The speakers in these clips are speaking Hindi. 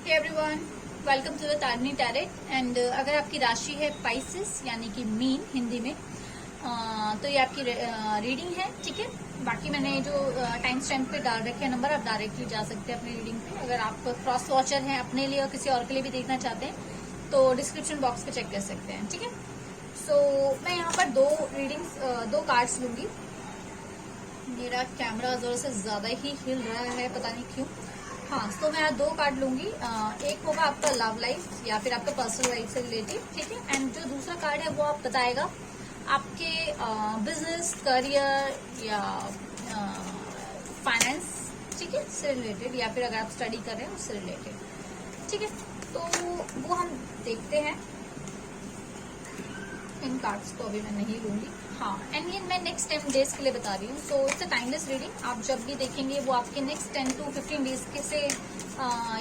Hey everyone, welcome to the Tarini tarot. And अगर आपकी राशि है पाइसेस यानी कि मीन हिंदी में, तो ये आपकी रीडिंग है। ठीक है, बाकी मैंने जो टाइम स्टैम्प पे डाल रखे हैं नंबर, आप डायरेक्टली जा सकते हैं अपनी रीडिंग पे। अगर आप क्रॉस वॉचर हैं अपने लिए और किसी और के लिए भी देखना चाहते हैं तो डिस्क्रिप्शन बॉक्स पे चेक कर सकते हैं। ठीक है, सो मैं यहाँ पर दो कार्ड्स लूंगी। मेरा कैमरा जोर से ज्यादा ही हिल रहा है, पता नहीं क्यों। हाँ, तो मैं आज दो कार्ड लूंगी। एक होगा आपका लव लाइफ या फिर आपका पर्सनल लाइफ से रिलेटेड। ठीक है, एंड जो दूसरा कार्ड है वो आप बताएगा आपके बिजनेस, करियर या फाइनेंस, ठीक है, से रिलेटेड, या फिर अगर आप स्टडी कर रहे हैं उससे रिलेटेड। ठीक है, तो वो हम देखते हैं। इन कार्ड्स को अभी मैं नहीं लूंगी। हाँ, एंड ये मैं नेक्स्ट 10 डेज के लिए बता रही हूँ। So it's a timeless reading. आप जब भी देखेंगे वो आपके नेक्स्ट 10 to 15 डेज के से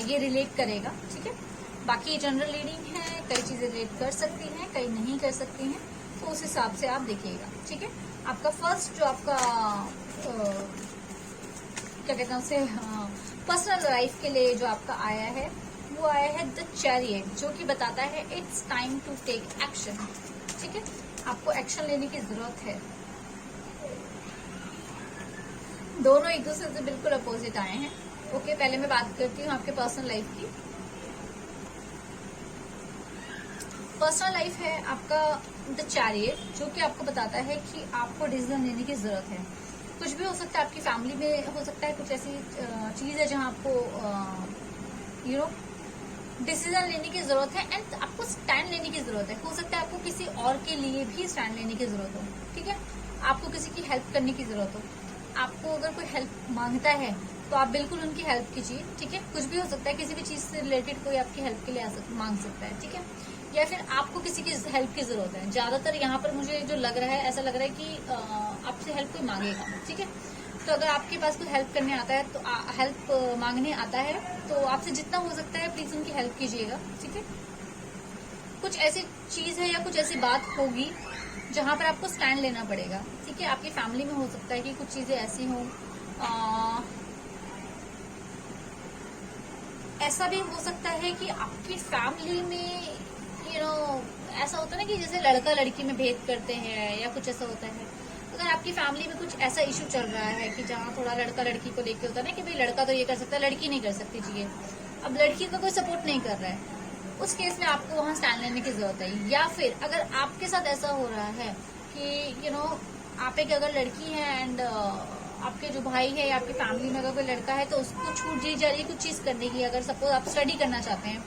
ये रिलेट करेगा। ठीक है, बाकी ये जनरल रीडिंग है, कई चीजें रिलेट कर सकती हैं, कई नहीं कर सकती हैं, तो उस हिसाब से आप देखिएगा। ठीक है, आपका फर्स्ट जो आपका क्या कहते हैं उसे, पर्सनल लाइफ के लिए जो आपका आया है वो आया है द चैरियट, जो कि बताता है it's time to take action. ठीक है, आपको एक्शन लेने की जरूरत है। दोनों एक दूसरे से बिल्कुल अपोजिट आए हैं। ओके, पहले मैं बात करती हूँ आपके पर्सनल लाइफ की। पर्सनल लाइफ है आपका द चैरियट, जो कि आपको बताता है कि आपको डिसीजन लेने की जरूरत है। कुछ भी हो सकता है, आपकी फैमिली में हो सकता है कुछ ऐसी चीज है जहां आपको डिसीजन लेने की जरूरत है एंड आपको स्टैंड लेने की जरूरत है। हो सकता है आपको किसी और के लिए भी स्टैंड लेने की जरूरत हो। ठीक है, आपको किसी की हेल्प करने की जरूरत हो। आपको अगर कोई हेल्प मांगता है तो आप बिल्कुल उनकी हेल्प कीजिए। ठीक है, कुछ भी हो सकता है, किसी भी चीज से रिलेटेड कोई आपकी हेल्प के लिए मांग सकता है। ठीक है, या फिर आपको किसी की हेल्प की जरूरत है। ज्यादातर यहाँ पर मुझे जो लग रहा है, ऐसा लग रहा है कि आपसे हेल्प कोई मांगेगा। ठीक है, तो अगर आपके पास कोई हेल्प करने आता है, तो हेल्प मांगने आता है, तो आपसे जितना हो सकता है प्लीज उनकी हेल्प कीजिएगा। ठीक है, कुछ ऐसी चीज है या कुछ ऐसी बात होगी जहां पर आपको स्टैंड लेना पड़ेगा। ठीक है, आपकी फैमिली में हो सकता है कि कुछ चीजें ऐसी हों, ऐसा भी हो सकता है कि आपकी फैमिली में ऐसा होता है ना कि जैसे लड़का लड़की में भेद करते हैं या कुछ ऐसा होता है। अगर आपकी फैमिली में कुछ ऐसा इशू चल रहा है कि जहाँ थोड़ा लड़का लड़की को लेके होता है ना कि भाई लड़का तो ये कर सकता है, लड़की नहीं कर सकती चीजें, अब लड़की का कोई सपोर्ट नहीं कर रहा है, उस केस में आपको वहां स्टैंड लेने की जरूरत है। या फिर अगर आपके साथ ऐसा हो रहा है कि आप एक अगर लड़की है एंड आपके जो भाई है या आपकी फैमिली में अगर कोई लड़का है तो उसको छूट दी जा रही है कुछ चीज करने की। अगर सपोज आप स्टडी करना चाहते हैं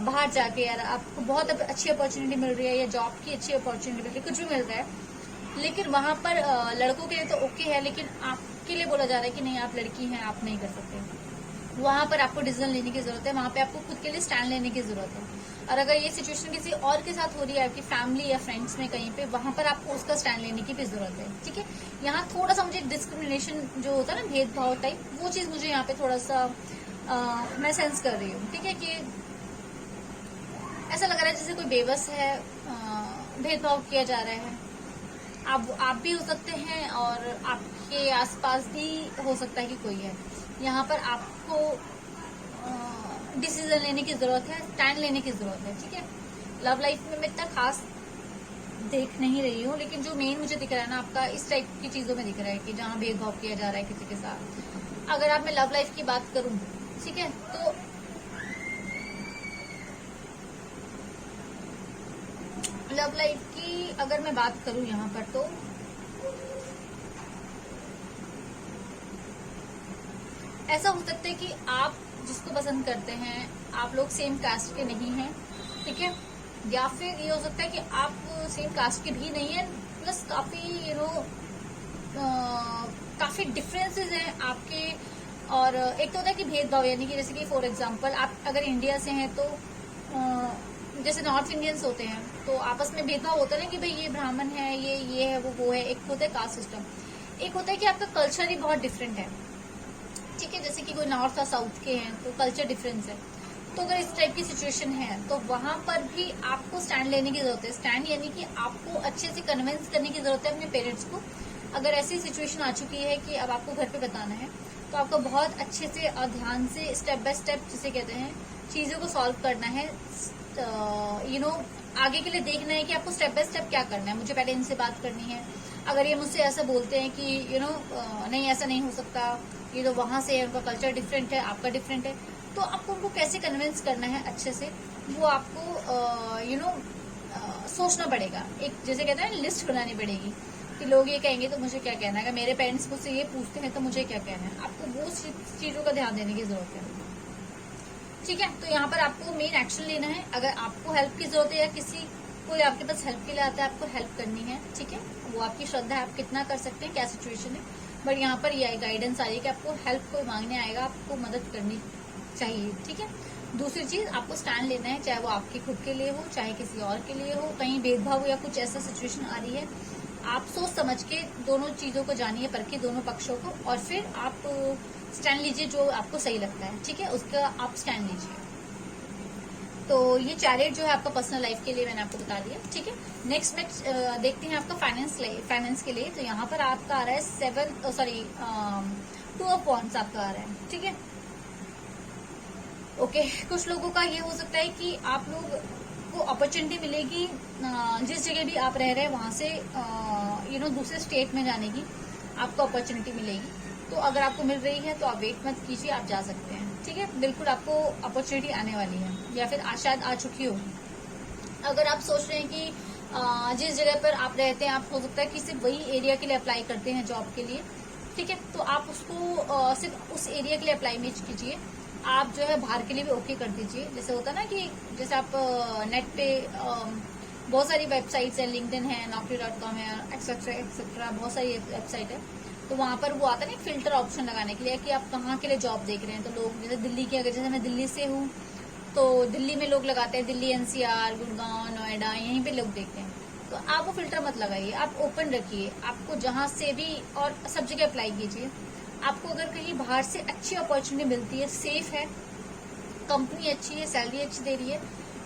बाहर जाके, यार आपको बहुत अच्छी अपॉर्चुनिटी मिल रही है या जॉब की अच्छी अपॉर्चुनिटी मिल रही है, कुछ भी मिल रहा है, लेकिन वहां पर लड़कों के लिए तो ओके है, लेकिन आपके लिए बोला जा रहा है कि नहीं, आप लड़की हैं, आप नहीं कर सकते। वहां पर आपको डिसीजन लेने की जरूरत है, वहां पे आपको खुद के लिए स्टैंड लेने की जरूरत है। और अगर ये सिचुएशन किसी और के साथ हो रही है, आपकी फैमिली या फ्रेंड्स में कहीं पे, वहां पर आपको उसका स्टैंड लेने की भी जरूरत है। ठीक है, यहाँ थोड़ा सा मुझे डिस्क्रिमिनेशन जो होता है ना, भेदभाव टाइप, वो चीज मुझे यहाँ पे थोड़ा सा मैं सेंस कर रही हूँ। ठीक है, कि ऐसा लग रहा है जैसे कोई बेबस है, भेदभाव किया जा रहा है। आप भी हो सकते हैं और आपके आसपास भी हो सकता है कि कोई है। यहाँ पर आपको डिसीजन लेने की जरूरत है, स्टैंड लेने की जरूरत है। ठीक है, लव लाइफ में मैं इतना खास देख नहीं रही हूँ, लेकिन जो मेन मुझे दिख रहा है ना आपका, इस टाइप की चीजों में दिख रहा है कि जहाँ भेदभाव किया जा रहा है किसी के साथ। अगर आप मैं लव लाइफ की बात करूँ, ठीक है, तो लव लाइफ की अगर मैं बात करूं यहाँ पर, तो ऐसा हो सकता है कि आप जिसको पसंद करते हैं आप लोग सेम कास्ट के नहीं हैं। ठीक है, या फिर ये हो सकता है कि आप सेम कास्ट के भी नहीं है, प्लस काफी काफी डिफरेंसेस हैं आपके। और एक तो होता है कि भेदभाव, यानी कि जैसे कि फॉर एग्जांपल आप अगर इंडिया से हैं तो जैसे नॉर्थ इंडियंस होते हैं तो आपस में भेदभाव होता है ना कि भाई ये ब्राह्मण है, ये है, वो है। एक होता है कास्ट सिस्टम, एक होता है कि आपका कल्चर ही बहुत डिफरेंट है। ठीक है, जैसे कि कोई नॉर्थ और साउथ के हैं तो कल्चर डिफरेंस है। तो अगर इस टाइप की सिचुएशन है तो वहां पर भी आपको स्टैंड लेने की जरूरत है। स्टैंड यानी कि आपको अच्छे से कन्विंस करने की जरूरत है अपने पेरेंट्स को। अगर ऐसी सिचुएशन आ चुकी है कि अब आपको घर पे बताना है, तो आपको बहुत अच्छे से और ध्यान से स्टेप बाय स्टेप जिसे कहते हैं चीजों को सॉल्व करना है। आगे के लिए देखना है कि आपको स्टेप बाय स्टेप क्या करना है। मुझे पहले इनसे बात करनी है। अगर ये मुझसे ऐसा बोलते हैं कि नहीं ऐसा नहीं हो सकता, ये तो वहां से उनका कल्चर डिफरेंट है, आपका डिफरेंट है, तो आपको उनको कैसे कन्विंस करना है अच्छे से, वो आपको सोचना पड़ेगा। एक जैसे कहते हैं लिस्ट बनानी पड़ेगी कि लोग ये कहेंगे तो मुझे क्या कहना है, अगर मेरे पेरेंट्स मुझसे ये पूछते हैं तो मुझे क्या कहना है। आपको वो चीजों का ध्यान देने की जरूरत है। ठीक है, तो यहाँ पर आपको मेन एक्शन लेना है। अगर आपको हेल्प की जरूरत है या किसी कोई आपके पास हेल्प के लिए आता है, आपको हेल्प करनी है। ठीक है, वो आपकी श्रद्धा है, आप कितना कर सकते हैं, क्या सिचुएशन है, बट यहाँ पर ये गाइडेंस आ रही है कि आपको हेल्प कोई मांगने आएगा, आपको मदद करनी चाहिए। ठीक है, दूसरी चीज आपको स्टैंड लेना है, चाहे वो आपके खुद के लिए हो, चाहे किसी और के लिए हो, कहीं भेदभाव या कुछ ऐसा सिचुएशन आ रही है, आप सोच समझ के दोनों चीजों को जानिए, परखिए दोनों पक्षों को, और फिर आप स्टैंड लीजिए जो आपको सही लगता है। ठीक है, उसका आप स्टैंड लीजिए। तो ये चैरियट जो है आपका पर्सनल लाइफ के लिए मैंने आपको बता दिया। ठीक है, नेक्स्ट में देखते हैं आपका फाइनेंस के लिए। तो यहाँ पर आपका आ रहा है 2 ऑफ वॉन्ड्स आपका आ रहा है। ठीक है, ओके, कुछ लोगों का ये हो सकता है कि आप लोग को अपॉर्चुनिटी मिलेगी जिस जगह भी आप रह रहे हैं वहां से दूसरे स्टेट में जाने की आपको अपॉर्चुनिटी मिलेगी। तो अगर आपको मिल रही है तो आप वेट मत कीजिए, आप जा सकते हैं। ठीक है, बिल्कुल आपको अपॉर्चुनिटी आने वाली है, या फिर शायद आ चुकी हो। अगर आप सोच रहे हैं कि जिस जगह पर आप रहते हैं, आप हो सकता है कि सिर्फ वही एरिया के लिए अप्लाई करते हैं जॉब के लिए। ठीक है, तो आप उसको सिर्फ उस एरिया के लिए अप्लाई मत कीजिए, आप जो है बाहर के लिए भी ओके कर दीजिए। जैसे होता है ना कि जैसे आप नेट पे बहुत सारी वेबसाइट्स है, लिंक्डइन है, naukri.com है, एक्सेट्रा एक्सेट्रा, बहुत सारी वेबसाइट है। तो वहां पर वो आता है ना फिल्टर ऑप्शन लगाने के लिए कि आप कहाँ के लिए जॉब देख रहे हैं। तो लोग जैसे दिल्ली के, अगर जैसे मैं दिल्ली से हूँ तो दिल्ली में लोग लगाते हैं दिल्ली NCR, गुड़गांव, नोएडा, यहीं पे लोग देखते हैं। तो आप वो फिल्टर मत लगाइए, आप ओपन रखिए, आपको जहां से भी और सब जगह अप्लाई कीजिए। आपको अगर कहीं बाहर से अच्छी अपॉर्चुनिटी मिलती है, सेफ है, कंपनी अच्छी है, सैलरी अच्छी दे रही है,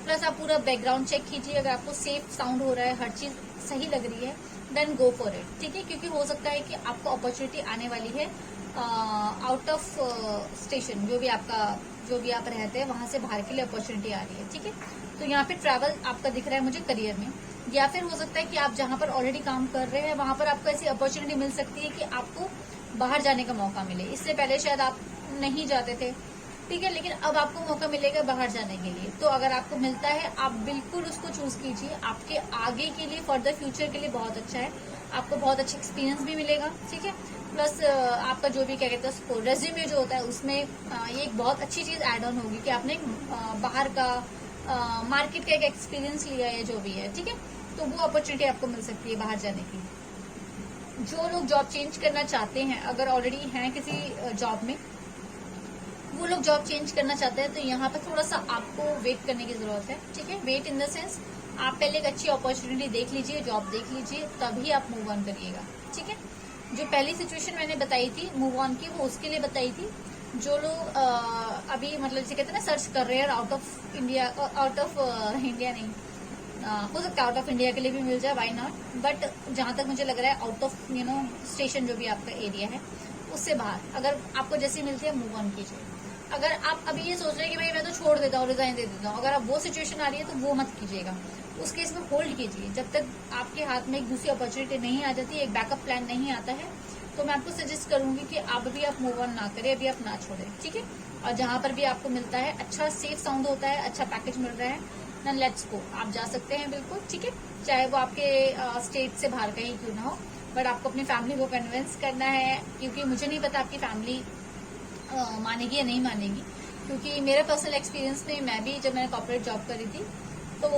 प्लस आप पूरा बैकग्राउंड चेक कीजिए, अगर आपको सेफ साउंड हो रहा है, हर चीज सही लग रही है, देन गो फॉर इट। ठीक है, क्योंकि हो सकता है कि आपको अपॉर्चुनिटी आने वाली है आउट ऑफ स्टेशन, जो भी आप रहते हैं वहां से बाहर के लिए अपॉर्चुनिटी आ रही है। ठीक है, तो यहाँ पे ट्रैवल आपका दिख रहा है मुझे करियर में, या फिर हो सकता है कि आप जहां पर ऑलरेडी काम कर रहे हैं वहां पर आपको ऐसी अपॉर्चुनिटी मिल सकती है कि आपको बाहर जाने का मौका मिले। इससे पहले शायद आप नहीं जाते थे, ठीक है, लेकिन अब आपको मौका मिलेगा बाहर जाने के लिए। तो अगर आपको मिलता है, आप बिल्कुल उसको चूज कीजिए, आपके आगे के लिए, फर्दर फ्यूचर के लिए बहुत अच्छा है। आपको बहुत अच्छा एक्सपीरियंस भी मिलेगा। ठीक है, प्लस आपका जो भी क्या कहते हैं उसको रेज्यूमे जो होता है उसमें ये एक बहुत अच्छी चीज एड ऑन होगी कि आपने बाहर का मार्केट का एक एक्सपीरियंस लिया है, जो भी है। ठीक है, तो वो अपॉर्चुनिटी आपको मिल सकती है बाहर जाने की। जो लोग जॉब चेंज करना चाहते हैं, अगर ऑलरेडी हैं किसी जॉब में, वो लोग जॉब चेंज करना चाहते हैं, तो यहाँ पर थोड़ा सा आपको वेट करने की जरूरत है। ठीक है, वेट इन द सेंस आप पहले एक अच्छी अपॉर्चुनिटी देख लीजिए, जॉब देख लीजिए, तभी आप मूव ऑन करिएगा। ठीक है, जो पहली सिचुएशन मैंने बताई थी मूव ऑन की, वो उसके लिए बताई थी जो लोग अभी मतलब जैसे कहते हैं ना सर्च कर रहे हैं आउट ऑफ इंडिया नहीं, हो सकता है आउट ऑफ इंडिया के लिए भी मिल जाए, व्हाई नॉट, बट जहां तक मुझे लग रहा है आउट ऑफ स्टेशन जो भी आपका एरिया है उससे बाहर, अगर आपको जैसी मिलती है मूव ऑन कीजिए। अगर आप अभी ये सोच रहे हैं कि भाई मैं तो छोड़ देता हूँ, रिजाइन दे देता हूँ, अगर आप वो सिचुएशन आ रही है तो वो मत कीजिएगा। उस केस में होल्ड कीजिए जब तक आपके हाथ में एक दूसरी अपॉर्चुनिटी नहीं आ जाती, एक बैकअप प्लान नहीं आता है। तो मैं आपको सजेस्ट करूंगी कि अभी आप मूव ऑन ना करें, अभी आप ना छोड़ें। ठीक है, और जहां पर भी आपको मिलता है, अच्छा सेफ साउंड होता है, अच्छा पैकेज मिल रहा है, देन लेट्स गो, आप जा सकते हैं बिल्कुल। ठीक है, चाहे वो आपके स्टेट से बाहर कहीं क्यों ना हो, बट आपको अपनी फैमिली को कन्विंस करना है, क्योंकि मुझे नहीं पता आपकी फैमिली मानेगी या नहीं मानेगी। क्योंकि मेरा पर्सनल एक्सपीरियंस में, मैं भी जब मैंने कॉर्पोरेट जॉब करी थी तो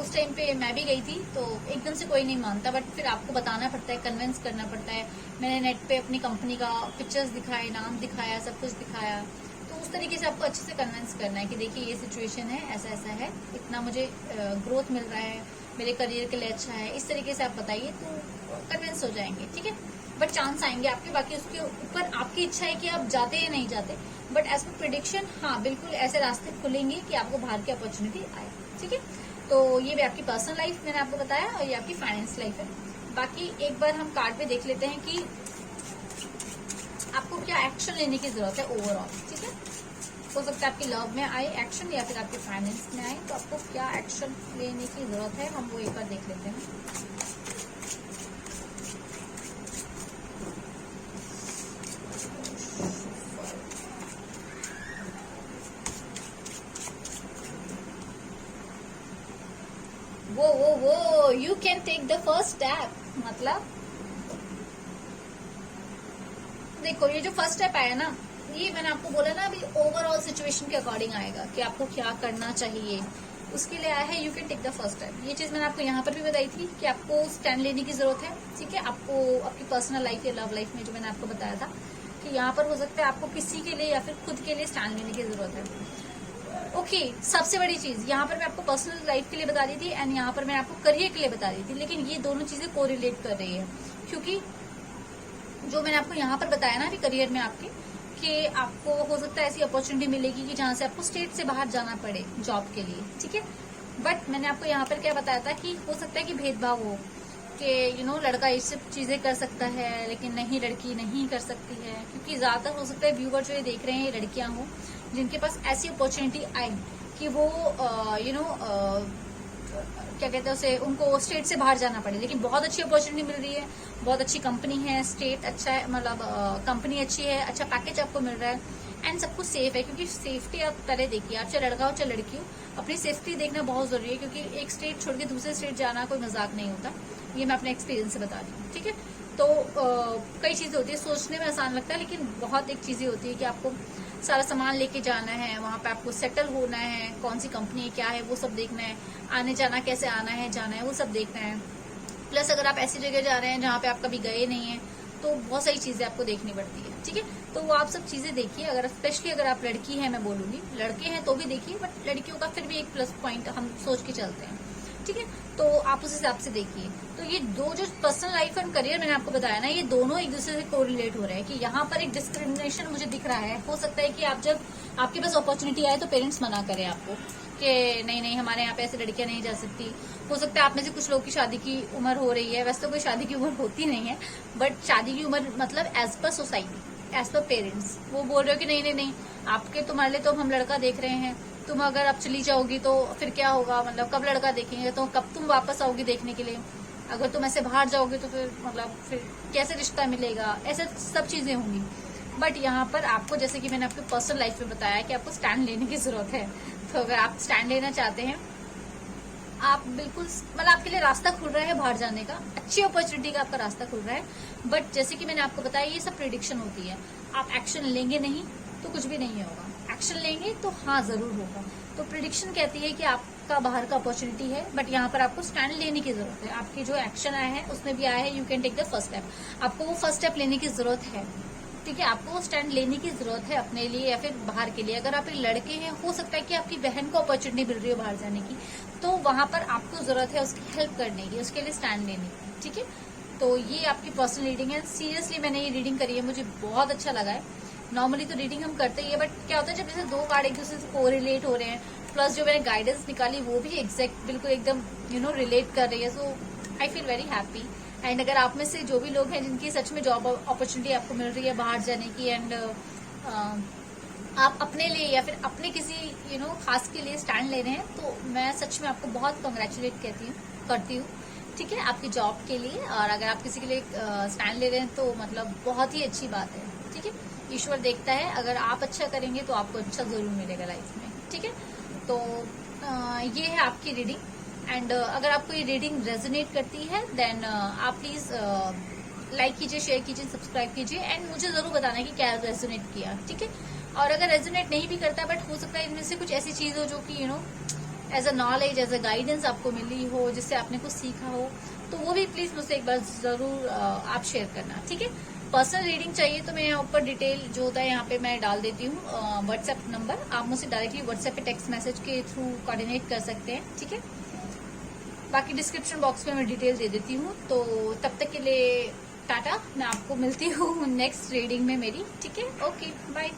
उस टाइम पे मैं भी गई थी, तो एकदम से कोई नहीं मानता, बट फिर आपको बताना पड़ता है, कन्विंस करना पड़ता है। मैंने नेट पे अपनी कंपनी का पिक्चर्स दिखाए, नाम दिखाया, सब कुछ दिखाया, तो उस तरीके से आपको अच्छे से कन्विंस करना है कि देखिए ये सिचुएशन है, ऐसा ऐसा है, इतना मुझे ग्रोथ मिल रहा है, मेरे करियर के लिए अच्छा है, इस तरीके से आप बताइए तो कन्विंस हो जाएंगे। ठीक है, बट चांस आएंगे आपके, बाकी उसके ऊपर आपकी इच्छा है कि आप जाते या नहीं जाते, बट एज पर प्रिडिक्शन हाँ बिल्कुल ऐसे रास्ते खुलेंगे कि आपको बाहर की अपॉर्चुनिटी आए। ठीक है, तो ये भी आपकी पर्सनल लाइफ मैंने आपको बताया, और ये आपकी फाइनेंस लाइफ है। बाकी एक बार हम कार्ड पे देख लेते हैं कि आपको क्या क्या एक्शन लेने की जरूरत है ओवरऑल, ठीक है। हो सकता है आपकी लव में आए एक्शन या फिर आपके फाइनेंस में आए, तो आपको क्या एक्शन लेने की जरूरत है हम वो एक बार देख लेते हैं। वो you can take the first step, मतलब देखो ये जो फर्स्ट स्टेप आया ना, ये मैंने आपको बोला ना अभी ओवरऑल सिचुएशन के अकॉर्डिंग आएगा कि आपको क्या करना चाहिए, उसके लिए आया है you can take the first step. ये चीज मैंने आपको यहाँ पर भी बताई थी कि आपको स्टैंड लेने की जरूरत है, ठीक है। आपको आपकी पर्सनल लाइफ या लव लाइफ में जो मैंने आपको बताया था कि यहाँ पर हो सकता है आपको किसी के लिए या फिर खुद के लिए स्टैंड लेने की जरूरत है। ओके सबसे बड़ी चीज यहाँ पर मैं आपको पर्सनल लाइफ के लिए बता दी थी एंड यहाँ पर मैं आपको करियर के लिए बता दी थी, लेकिन ये दोनों चीजें कोरिलेट कर रही है, क्योंकि जो मैंने आपको यहाँ पर बताया ना अभी करियर में आपके, कि आपको हो सकता है ऐसी अपॉर्चुनिटी मिलेगी कि जहां से आपको स्टेट से बाहर जाना पड़े जॉब के लिए, ठीक है। बट मैंने आपको यहाँ पर क्या बताया था कि हो सकता है कि भेदभाव हो कि लड़का ये सब चीजें कर सकता है लेकिन नहीं लड़की नहीं कर सकती है, क्योंकि ज्यादातर हो सकता है व्यूवर जो ये देख रहे हैं लड़कियां हो जिनके पास ऐसी अपॉर्चुनिटी आई कि वो क्या कहते हैं उसे, उनको स्टेट से बाहर जाना पड़े, लेकिन बहुत अच्छी अपॉर्चुनिटी मिल रही है, बहुत अच्छी कंपनी है, स्टेट अच्छा है, मतलब कंपनी अच्छी है, अच्छा पैकेज आपको मिल रहा है एंड सब कुछ सेफ है। क्योंकि सेफ्टी आप पहले देखिए, आप चाहे लड़का हो चाहे लड़की हो, अपनी सेफ्टी देखना बहुत जरूरी है, क्योंकि एक स्टेट छोड़ के दूसरे स्टेट जाना कोई मजाक नहीं होता, ये मैं अपने एक्सपीरियंस से बता रही हूँ, ठीक है। तो कई चीजें होती है, सोचने में आसान लगता है लेकिन बहुत एक चीजें होती है कि आपको सारा सामान लेके जाना है, वहां पे आपको सेटल होना है, कौन सी कंपनी है क्या है वो सब देखना है, आने जाना कैसे आना है जाना है वो सब देखना है। प्लस अगर आप ऐसी जगह जा रहे हैं जहाँ पे आप कभी गए नहीं है तो बहुत सारी चीजें आपको देखनी पड़ती है, ठीक है। तो वो आप सब चीजें देखिए, अगर स्पेशली अगर आप लड़की है, मैं बोलूंगी लड़के हैं तो भी देखिए, बट लड़कियों का फिर भी एक प्लस पॉइंट हम सोच के चलते हैं, ठीक है। तो आप उस हिसाब से देखिए। तो ये दो जो पर्सनल लाइफ एंड करियर मैंने आपको बताया ना, ये दोनों एक दूसरे से कोरिलेट हो रहे हैं कि यहाँ पर एक डिस्क्रिमिनेशन मुझे दिख रहा है। हो सकता है कि आप जब आपके पास अपॉर्चुनिटी आए तो पेरेंट्स मना करें आपको कि नहीं नहीं हमारे यहाँ पे ऐसे लड़कियां नहीं जा सकती। हो सकता है आप में से कुछ लोग की शादी की उम्र हो रही है, वैसे तो कोई शादी की उम्र होती नहीं है, बट शादी की उम्र मतलब as per society, as per parents वो बोल रहे हो कि नहीं नहीं नहीं आपके तुम्हारे लिए तो हम लड़का देख रहे हैं, तुम अगर अब चली जाओगी तो फिर क्या होगा, मतलब कब लड़का देखेंगे, तो कब तुम वापस आओगी देखने के लिए, अगर तुम ऐसे बाहर जाओगे तो फिर मतलब फिर कैसे रिश्ता मिलेगा, ऐसे सब चीजें होंगी। बट यहाँ पर आपको जैसे कि मैंने आपको पर्सनल लाइफ में बताया कि आपको स्टैंड लेने की जरूरत है। तो अगर आप स्टैंड लेना चाहते हैं, आप बिल्कुल मतलब आपके लिए रास्ता खुल रहा है बाहर जाने का, अच्छी अपॉर्चुनिटी का आपका रास्ता खुल रहा है। बट जैसे कि मैंने आपको बताया ये सब प्रिडिक्शन होती है, आप एक्शन लेंगे नहीं तो कुछ भी नहीं होगा, एक्शन लेंगे तो हाँ जरूर होगा। तो प्रिडिक्शन कहती है कि आपका बाहर का अपॉर्चुनिटी है, बट यहाँ पर आपको स्टैंड लेने की जरूरत है। आपकी जो एक्शन आया है उसमें भी आया है you can take the first step, आपको वो फर्स्ट स्टेप लेने की जरूरत है, ठीक है। आपको स्टैंड लेने की जरूरत है अपने लिए या फिर बाहर के लिए। अगर आप एक लड़के हैं, हो सकता है कि आपकी बहन को अपॉर्चुनिटी मिल रही है बाहर जाने की, तो वहां पर आपको जरूरत है उसकी हेल्प करने की, उसके लिए स्टैंड लेने की, ठीक है। तो ये आपकी पर्सनल रीडिंग है। सीरियसली मैंने ये रीडिंग करी है, मुझे बहुत अच्छा लगा है। नॉर्मली तो रीडिंग हम करते ही है, बट क्या होता है जब जैसे दो कार्ड एक दूसरे से कोरिलेट हो रहे हैं, प्लस जो मैंने गाइडेंस निकाली वो भी एग्जैक्ट बिल्कुल एकदम रिलेट कर रही है, so I feel very happy. And अगर आप में से जो भी लोग हैं जिनकी सच में जॉब अपॉर्चुनिटी आपको मिल रही है बाहर जाने की, एंड आप अपने लिए या फिर अपने किसी खास के लिए स्टैंड ले रहे हैं, तो मैं सच में आपको बहुत कंग्रेचुलेट करती हूँ, ठीक है, आपकी जॉब के लिए। और अगर आप किसी के लिए स्टैंड ले रहे हैं तो मतलब बहुत ही अच्छी बात है, ठीक है। ईश्वर देखता है, अगर आप अच्छा करेंगे तो आपको अच्छा जरूर मिलेगा लाइफ में, ठीक है। तो ये है आपकी रीडिंग। एंड अगर आपको ये रीडिंग रेजोनेट करती है देन आप प्लीज लाइक कीजिए, शेयर कीजिए, सब्सक्राइब कीजिए एंड मुझे जरूर बताना है कि क्या रेजोनेट किया, ठीक है। और अगर रेजोनेट नहीं भी करता, बट हो सकता है इनमें से कुछ ऐसी चीज हो जो कि as a knowledge, as a guidance आपको मिली हो, जिससे आपने कुछ सीखा हो, तो वो भी प्लीज मुझसे एक बार जरूर आप शेयर करना, ठीक है। पर्सनल रीडिंग चाहिए तो मैं यहाँ ऊपर डिटेल जो होता है यहाँ पे मैं डाल देती हूँ व्हाट्सएप नंबर, आप मुझसे डायरेक्टली व्हाट्सएप पे टेक्स्ट मैसेज के थ्रू कोऑर्डिनेट कर सकते हैं, ठीक है। बाकी डिस्क्रिप्शन बॉक्स में मैं डिटेल दे देती हूँ। तो तब तक के लिए टाटा, मैं आपको मिलती हूँ नेक्स्ट रीडिंग में मेरी, ठीक है। Okay bye.